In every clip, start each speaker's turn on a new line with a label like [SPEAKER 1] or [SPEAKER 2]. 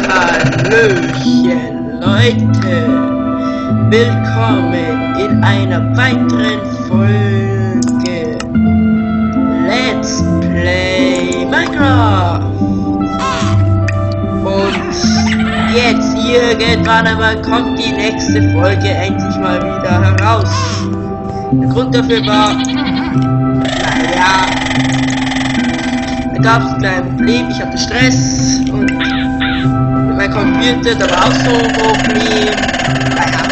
[SPEAKER 1] Hallöchen Leute, willkommen in einer weiteren Folge Let's Play Minecraft. Und jetzt irgendwann einmal kommt die nächste Folge endlich mal wieder heraus. Der Grund dafür war, naja, da gab es ein kleines Problem, ich hatte Stress und mein Computer, da war auch so ein Problem. Naja.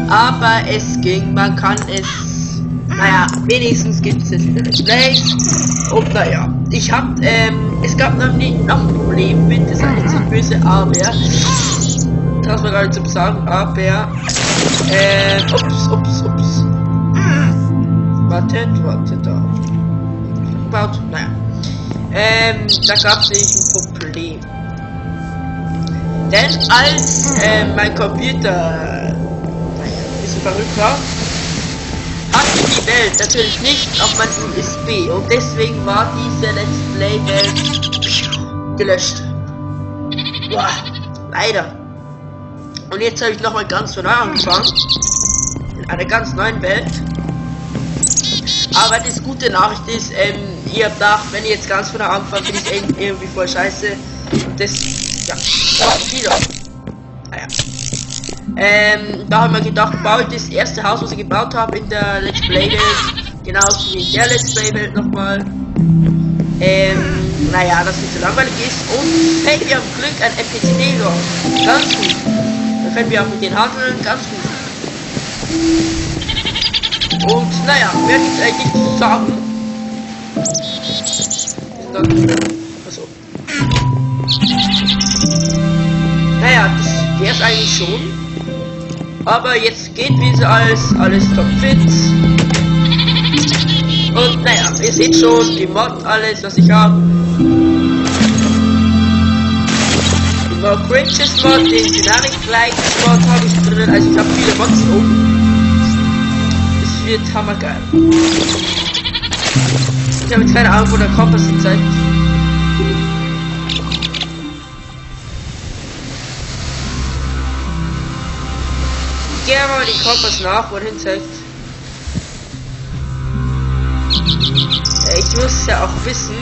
[SPEAKER 1] Aber es ging, man kann es. Naja, wenigstens gibt es jetzt wieder Let's Play. Und naja, ich hab, es gab noch ein Problem mit, das heißt so böse aber. Das war gar nicht zu sagen, aber. Ups. Wartet, da. Gebaut, naja. Da gab es nämlich ein Problem. Denn als mein Computer ein bisschen verrückt war, hatte die Welt natürlich nicht auf mein USB und deswegen war diese Let's Play Welt gelöscht. Boah, leider. Und jetzt habe ich nochmal ganz von neu angefangen. In einer ganz neuen Welt. Aber das gute Nachricht ist, ihr habt gedacht, wenn ihr jetzt ganz von neu anfangt, finde ich irgendwie voll scheiße. Und das, ja, wieder. Naja. Da haben wir gedacht, baue ich das erste Haus, was ich gebaut habe in der Let's Play Welt, genauso wie in der Let's Play Welt nochmal. Naja, dass nicht so langweilig ist. Und hey, wir haben Glück, ein NPC noch. Ganz gut. Dann können wir auch mit denen handeln, ganz gut. Und naja, mehr gibt es eigentlich nicht zu sagen. Achso. Naja, das wär's eigentlich schon. Aber jetzt geht wieder alles topfit. Und naja, ihr seht schon, die Mod, alles was ich habe. Die More Cringes Mod, den Dynamic Likes Mod habe ich drin, also ich habe viele Mods oben. Das wird hammergeil. Ich habe jetzt keine Ahnung, wo der Kompass hin zeigt. Ich gehe mal den Kompass nach, wohin zeigt. Ich muss ja auch wissen.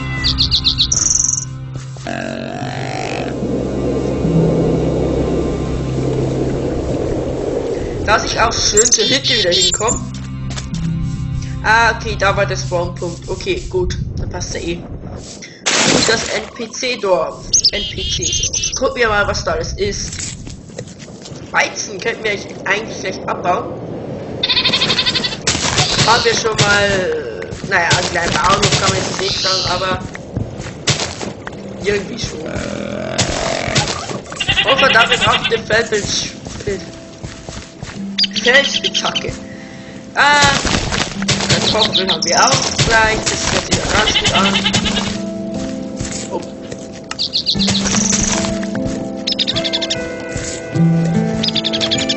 [SPEAKER 1] Dass ich auch schön zur Hütte wieder hinkomme. Ah, okay, da war der Spawnpunkt. Okay, gut, dann passt ja eh. Und das NPC-Dorf. Gucken wir mal, was da alles ist. Weizen könnten wir eigentlich gleich abbauen. Haben wir schon mal, naja, einen kleinen Bauernhof kann man jetzt nicht sagen, aber irgendwie schon. Oh verdammt, wir brauchen den Feldspitzhacke. Kartoffeln haben wir auch gleich, das hört sich ja ganz gut an. Oh.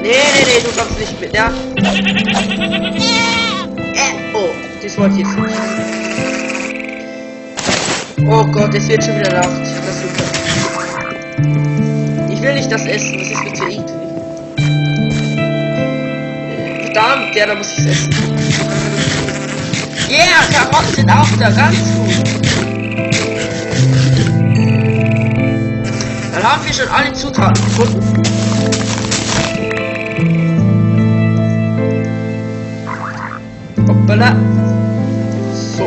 [SPEAKER 1] Nee, du kommst nicht mit, ja? Oh, das wollte ich jetzt nicht. Oh Gott, es wird schon wieder Nacht. Das ist super. Ich will nicht das essen, das ist mir zu eklig. Verdammt, ja, da muss ich es essen. Yeah, Karotten sind auch da, ganz gut. Dann haben wir schon alle Zutaten gefunden. Hoppala. So.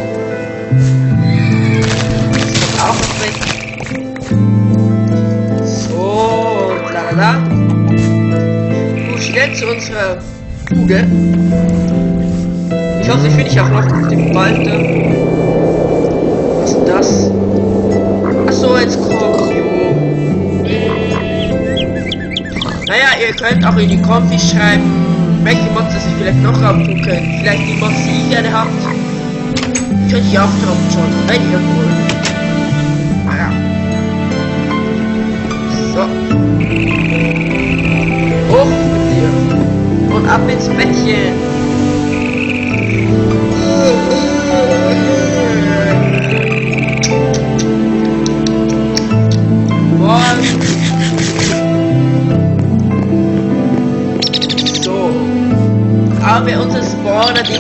[SPEAKER 1] Das kommt auch noch weg. So, lalala. Gut, schnell zu unserer Bude. Ich hoffe, ich finde auch noch den Balter. Was ist das? Achso, jetzt Skorpion. Naja, ihr könnt auch in die Kompi schreiben, welche Mods das ich vielleicht noch haben könnt. Vielleicht die Mods, die ihr gerne habt. Könnt ihr auch drauf schauen, wenn ihr wollt. Naja. So. Hoch mit dir. Und ab ins Bettchen.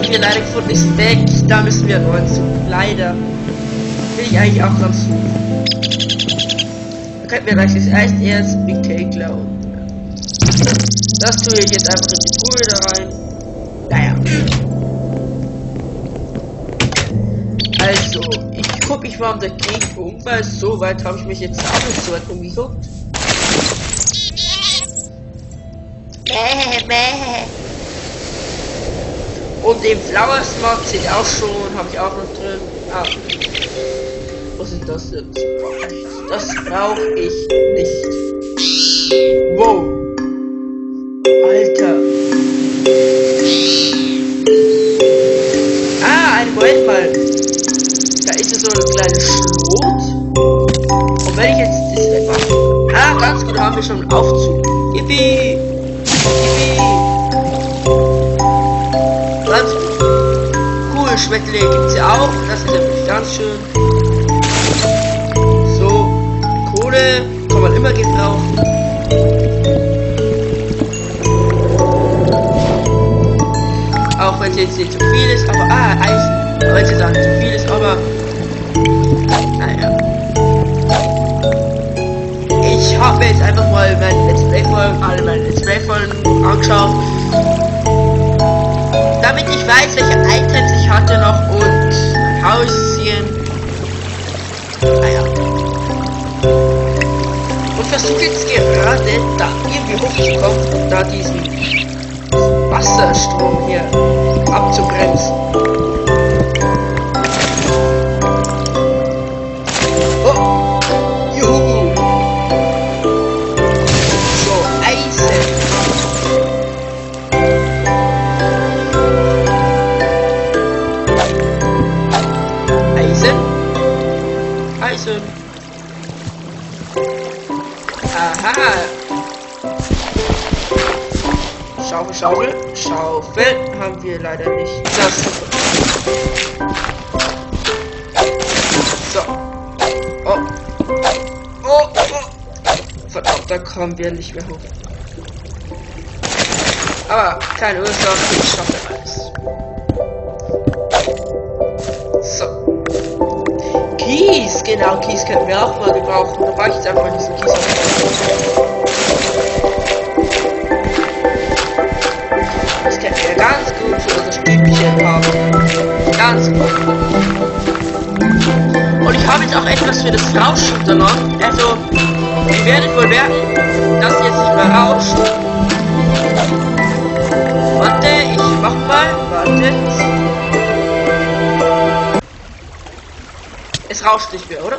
[SPEAKER 1] haben wir leider gefunden, ist weg. Da müssen wir neu suchen. Leider. Will ich eigentlich auch dran suchen. Da könnten wir gleich das Eiserz Big Cake klauen. Das tue ich jetzt einfach in die Truhe da rein. Naja. Also, ich gucke mich mal um dagegen um, weil so weit habe ich mich jetzt auch nicht so weit umgeguckt. Und den Flower Smart seht ihr auch schon, habe ich auch noch drin. Ah. Was ist das jetzt? Das brauche ich nicht. Wow. Alter. Ah, einen Moment mal. Da ist so ein kleines Schlot. Und wenn ich jetzt das etwas... Ah, ganz gut, haben wir schon einen Aufzug. Yippie! Yippie! Ganz cool, Schmetterlinge gibt's ja auch. Das ist natürlich ganz schön. So, Kohle kann man immer gebrauchen. Auch wenn es jetzt nicht zu viel ist, aber Eisen. Aber wenn sie sagen zu viel ist, aber naja. Ich habe mir jetzt einfach mal meine Let's Play-Folgen, alle meine Let's Play-Folgen angeschaut. Damit ich weiß, welche Items ich hatte noch und mein Hauschen. Naja. Und versuche jetzt gerade da irgendwie hochzukommen und da diesen Wasserstrom hier abzubremsen. Oh! Juhu! So, Eisen. Eisen. Eisen. Aha. Schaufel, Schaufel. Schaufel haben wir leider nicht. Das. So. Oh. Oh. Oh. Verdammt, da kommen wir nicht mehr hoch. Aber keine Ursache, ich schaffe alles. So. Kies, genau, Kies können wir auch mal gebrauchen. Da war ich jetzt einfach diesen Kies. Das können wir ganz gut für unser Stübchen haben. Ganz gut. Und ich habe jetzt auch etwas für das Rauschen unternommen. Also, ihr werdet wohl merken, dass jetzt nicht mehr rauscht. Warte, ich mach mal. Wartet. Es rauscht nicht mehr, oder?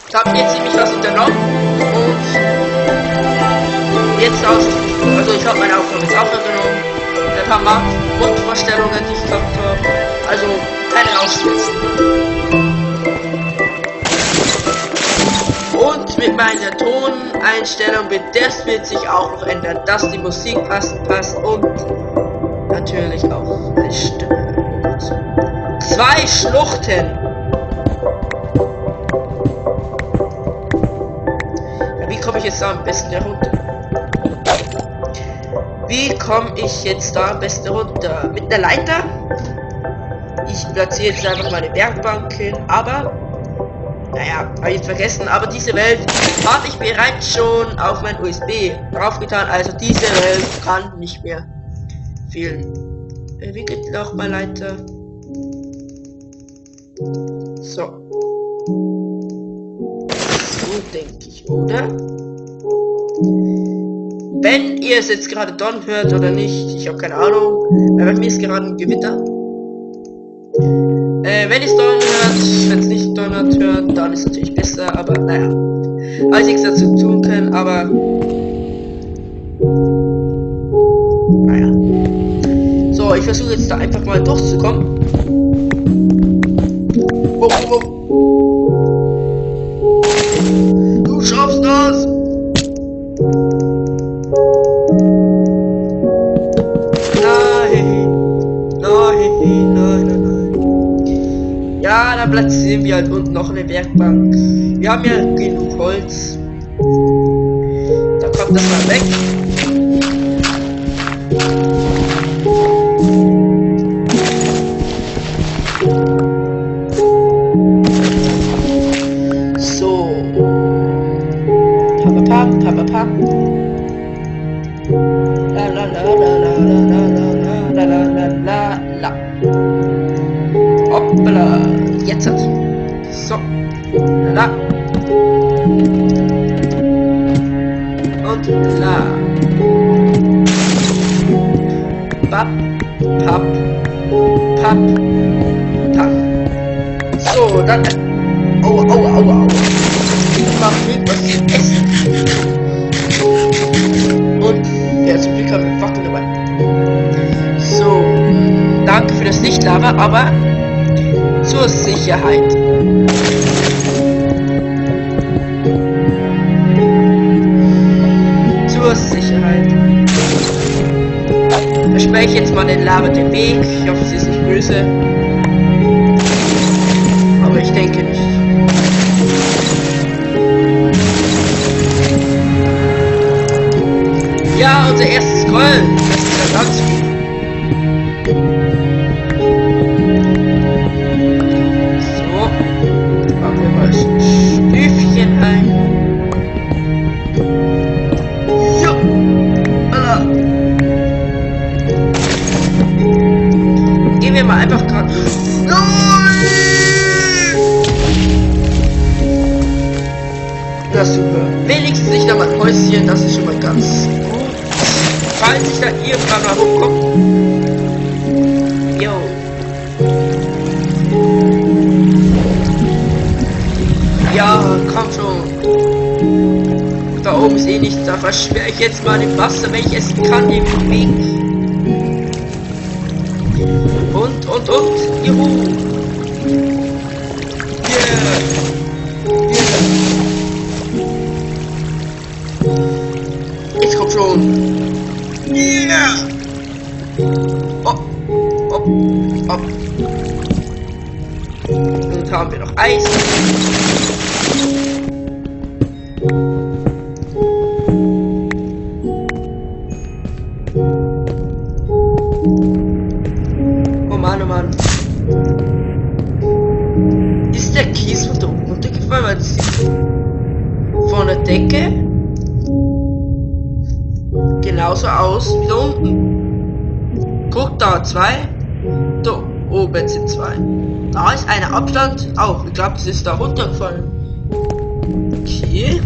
[SPEAKER 1] Ich habe jetzt ziemlich was unternommen und jetzt rauscht es nicht mehr. Also ich habe meine Aufgabe jetzt auch unternommen. Ein paar Mundvorstellungen, die ich gehabt habe. Also keine Rausschwitzen. Und mit meiner Toneinstellung das wird sich auch noch ändern, dass die Musik passt und natürlich auch meine Stimme. 2 Schluchten. Ja, wie komme ich jetzt da am besten herunter? Wie komme ich jetzt da am besten runter? Mit einer Leiter? Ich platziere jetzt einfach meine Bergbank hin, aber naja, habe ich jetzt vergessen, aber diese Welt habe ich bereits schon auf mein USB draufgetan, also diese Welt kann nicht mehr fehlen. Wie geht noch mal Leiter? So. So denke ich, oder? Wenn ihr es jetzt gerade donnern hört oder nicht, ich habe keine Ahnung. Bei mir ist gerade ein Gewitter. Wenn ihr es donnern hört, wenn es nicht donnert hört, dann ist es natürlich besser, aber naja. Habe ich nichts dazu tun können, aber naja. So, ich versuche jetzt da einfach mal durchzukommen. Oh, oh. Du schaffst das! Nein! Nein, nein, nein, nein. Ja, dann platzieren wir halt unten noch eine Werkbank. Wir haben ja genug Holz. Da kommt das mal weg. Lava-Pump. La la la la la la la la la la la la. Hoppala. Jetzt hat. So. La. Und la. Bap. Papp. Papp. Papp. So, dann. Aua, aua, aua, aua. Ich mach irgendwas zu essen. Und ja, zum Glück haben wir Waffen dabei. So, danke für das Lichtlava, aber zur Sicherheit. Zur Sicherheit. Versperre ich jetzt mal den Lava den Weg. Ich hoffe, sie ist nicht böse. Aber ich denke nicht. Ja, unser erstes Scroll. Das ist ja ganz gut. So. Machen wir mal Stüfchen ein. Ja. Alla. Gehen wir mal einfach gerade. Ja, super. Wenigstens nicht noch ein Häuschen, das ist schon mal ganz gut. Falls ich da irgendwann mal hochkomme. Jo. Ja, komm schon. Da oben ist eh nichts, da verschwere ich jetzt mal im Wasser, wenn ich essen kann, im Weg. Und. Juhu. Yeah. Jetzt kommt schon. Yeah. Oh. Und haben wir noch Eis. Oh Mann, oh Mann. Ist der Kies von da oben runtergefallen? Weil es von der Decke genauso aus wie da unten. Guck, da 2. Da oben sind 2. Da ist einer Abstand auch. Ich glaube, es ist da runtergefallen. Okay.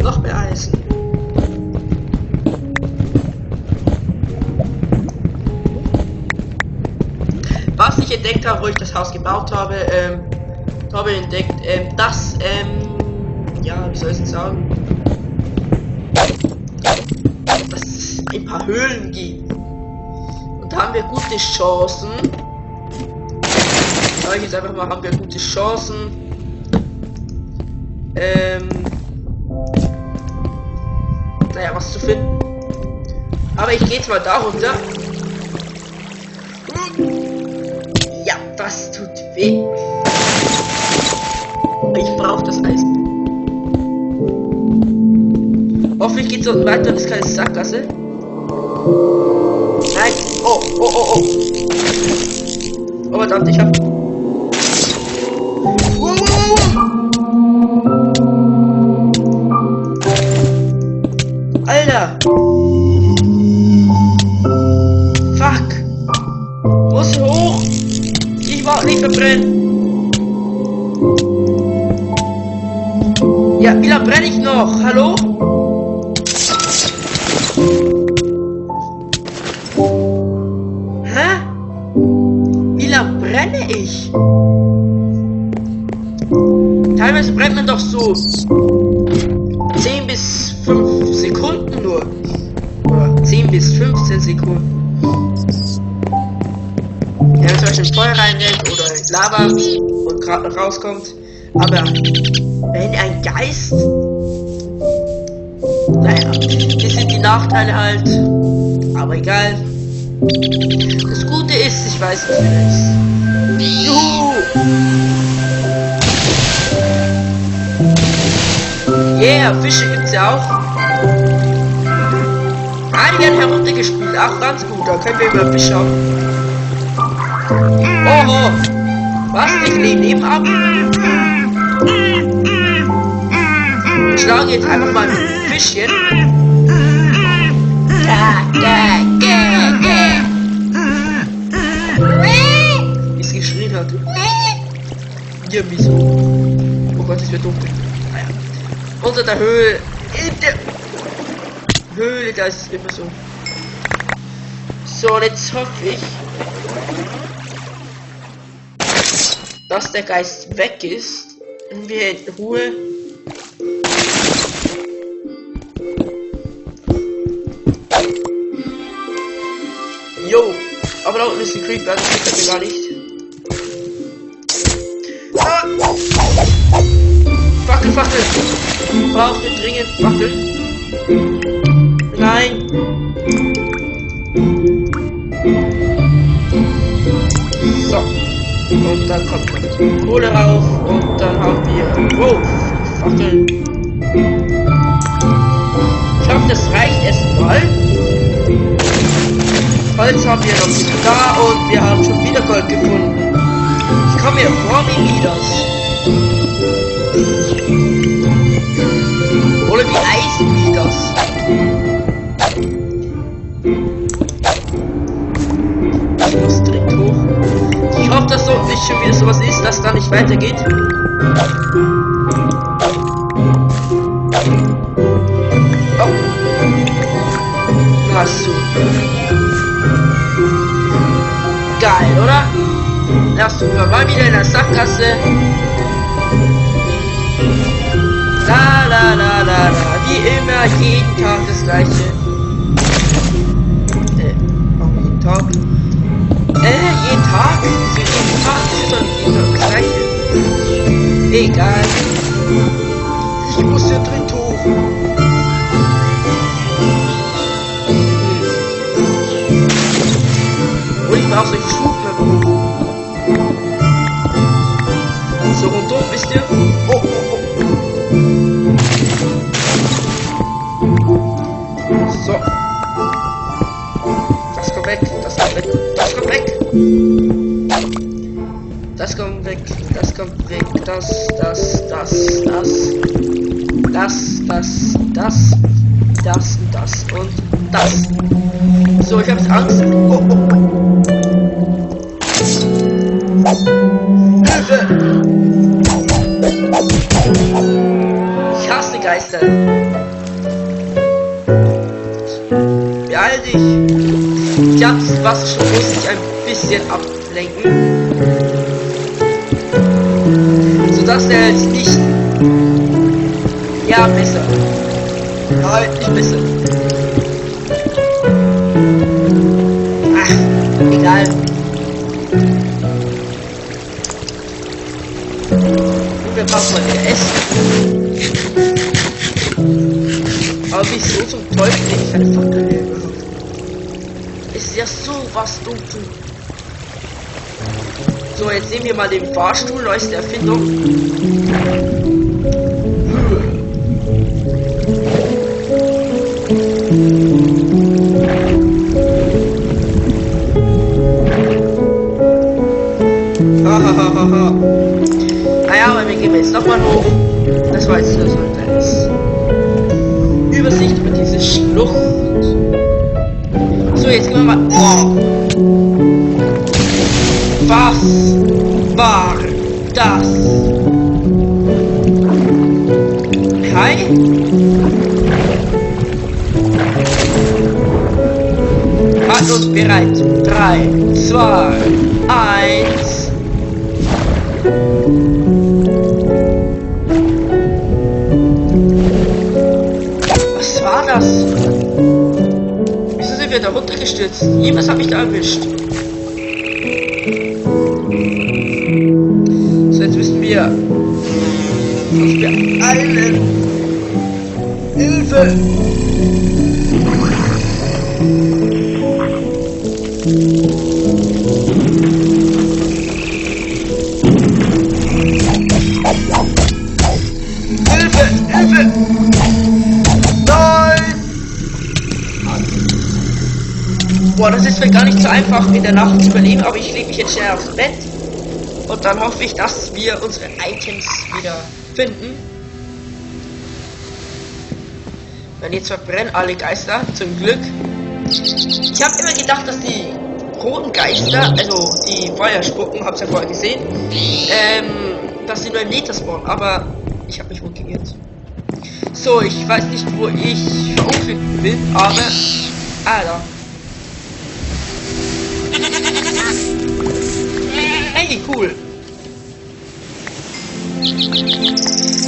[SPEAKER 1] Noch mehr Eisen. Was ich entdeckt habe, wo ich das Haus gebaut habe, habe ich entdeckt, dass, ja, wie soll ich es sagen, dass es ein paar Höhlen gibt. Und da haben wir gute Chancen. Sag ich jetzt einfach mal, haben wir gute Chancen. Naja, was zu finden. Aber ich gehe jetzt mal da runter. Ja, das tut weh. Ich brauche das Eis. Hoffentlich geht's so weiter, das ist keine Sackgasse. Nein. Oh. Oh, verdammt, ich hab. Alter. Fuck. Muss hoch. Ich mag nicht verbrennen. Ja, wie lange brenne ich noch? Hallo? Hä? Wie lange brenne ich? Teilweise brennt man doch so 10 bis 5 Sekunden nur. Oder 10 bis 15 Sekunden. Ja, wenn zum Beispiel ein Feuer reinrennt oder Lava und gerade noch rauskommt. Aber wenn ein Geist. Naja, hier sind die Nachteile halt. Aber egal. Das Gute ist, ich weiß nicht, wer das ist. Juhu! Yeah, Fische gibt's ja auch. Ah, die werden heruntergespült. Ach, ganz gut. Da können wir über Fische haben. Oho! Was? Ich lehne nebenan? schlagen jetzt einfach mal ein Fischchen. Wie es geschrien hat. Ja, wieso? Oh Gott, es wird dunkel. Naja. Unter der Höhle. In der Höhle, da ist es immer so. So, und jetzt hoffe ich, dass der Geist weg ist und wir in Ruhe jo, aber da unten ist ein Creeper, das sieht mir gar nicht. Ah! Fackel, Fackel! Braucht ihr dringend Fackel? Nein! So. Und dann kommt noch die Kohle rauf und dann haben wir. Wow, Fackeln. Ich hoffe, das reicht erstmal. Holz haben wir noch da und wir haben schon wieder Gold gefunden. Ich komme mir vor wie Midas. Oder wie Eisen-Midas. Ich muss direkt hoch. Ich hoffe, dass dort nicht schon wieder sowas ist, dass da nicht weitergeht. Oh. Na super. Geil, oder? Na super, mal wieder in der Sackgasse. La la la la la. Wie immer, jeden Tag das gleiche. Auch jeden Tag. Jeden Tag? Wieso jeden Tag? Das ist doch nicht jeden Tag das gleiche. Egal. Ich muss ja drin hoch. Und ich brauche solche Stufen hoch. So rundum, wisst ihr? Oh, oh, oh. So. Das kommt weg, das kommt weg, das kommt weg. Das kommt weg, das kommt weg, das und das. So, ich habe Angst. Oh, oh, oh. Hilfe! Ich hasse Geister. Beeil dich. Ich hab das Wasser schon, muss ich ein bisschen ablenken. Sodass er jetzt nicht. Ja, besser. Halt, nicht besser. Ach, egal. Und wir brauchen mal wieder Essen. Aber wieso zum Teufel nehme ich eine Fackel her? Es ist ja sowas dunkel. So, jetzt nehmen wir mal den Fahrstuhl, neueste Erfindung. Hahaha. Naja, aber wir gehen jetzt nochmal hoch. Das war jetzt so eine Übersicht über diese Schlucht. So, jetzt gehen wir mal. Oh! Was war das? Hi? Halt uns bereit. 3, 2, 1. Was war das? Wieso sind wir da runtergestürzt? Jemand hat mich da erwischt. So, jetzt müssen wir uns beeilen. Hilfe! Hilfe! Hilfe! Nein! Boah, das ist vielleicht gar nicht so einfach in der Nacht zu überleben, aber ich lege mich jetzt schnell aufs Bett und dann hoffe ich, dass wir unsere Items wieder finden. Weil jetzt verbrennen alle Geister, zum Glück. Ich habe immer gedacht, dass die roten Geister, also die Feuer spucken, hab's ja vorher gesehen, dass sie nur im Nether spawnen, aber ich habe mich wohl geirrt. So, ich weiß nicht, wo ich verunglückt bin, aber... Ah, da. Hey, cool.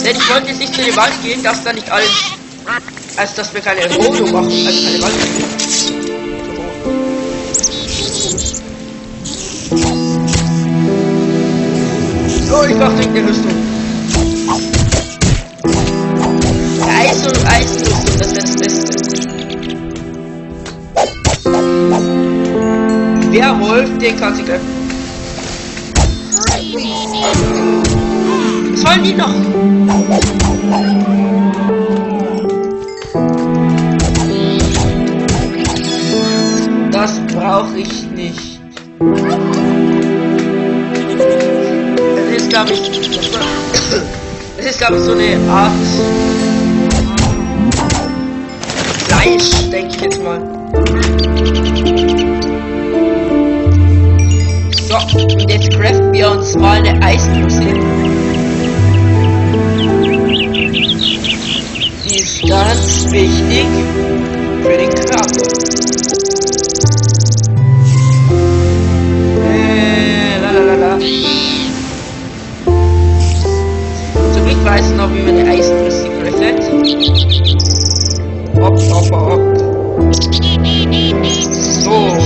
[SPEAKER 1] Denn ich wollte jetzt nicht zu dem Wald gehen, dass da nicht alles... Also, dass wir keine Rodung machen, also keine Wald. So, ich mach direkt eine Rüstung. Eisenrüstung, das wäre das Beste. Werwolf, den kann sie greifen. Was wollen die noch? Das brauche ich nicht. Das ist, glaube ich, so eine Art Fleisch, denke ich jetzt mal. So, und jetzt craften wir uns mal eine Eisenrüstung. Die ist ganz wichtig für den Körper. Zum Glück weiß ich noch, wie man eine Eisenrüstung craftet. Hopp, hopp, hopp. So.